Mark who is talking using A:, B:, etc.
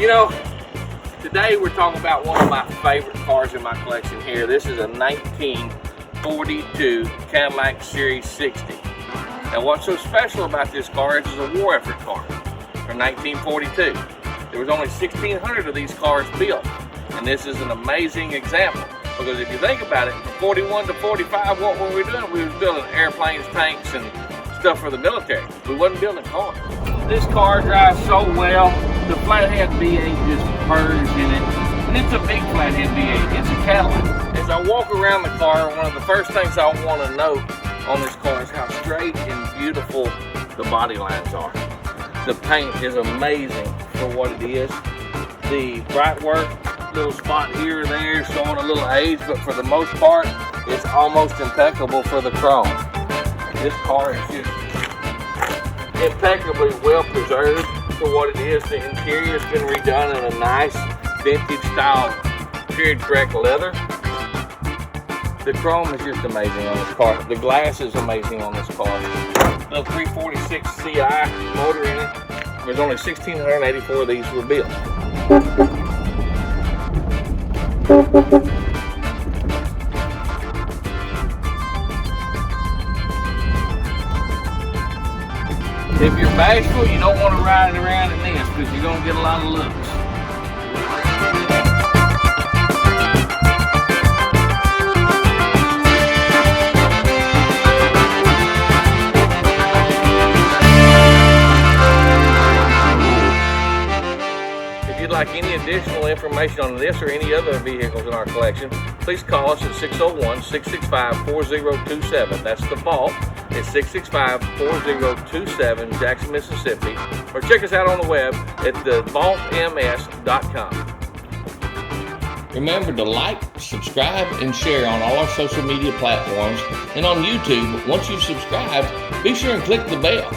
A: You know, today we're talking about one of my favorite cars in my collection here. This is a 1942 Cadillac Series 60. Now what's so special about this car is it's a war effort car from 1942. There was only 1,600 of these cars built. And this is an amazing example. Because if you think about it, from 41 to 45, what were we doing? We was building airplanes, tanks, and stuff for the military. We wasn't building cars. This car drives so well. The flathead V8 just purrs in it. And it's a big flathead V8. It's a Cadillac. As I walk around the car, one of the first things I want to note on this car is how straight and beautiful the body lines are. The paint is amazing for what it is. The bright work, little spot here or there showing a little age, but for the most part, it's almost impeccable for the chrome. This car is just impeccably well preserved for what it is. The interior has been redone in a nice vintage style period correct leather. The chrome is just amazing on this car. The glass is amazing on this car. The 346 CI motor in it. There's only 1,684 of these were built. If you're bashful, you don't want to ride it around in this because you're going to get a lot of looks. If you'd like any additional information on this or any other vehicles in our collection, please call us at 601-665-4027. That's the Vault. It's 665-4027 Jackson, Mississippi. Or check us out on the web at thevaultms.com.
B: Remember to like, subscribe, and share on all our social media platforms and on YouTube. Once you've subscribed, be sure and click the bell.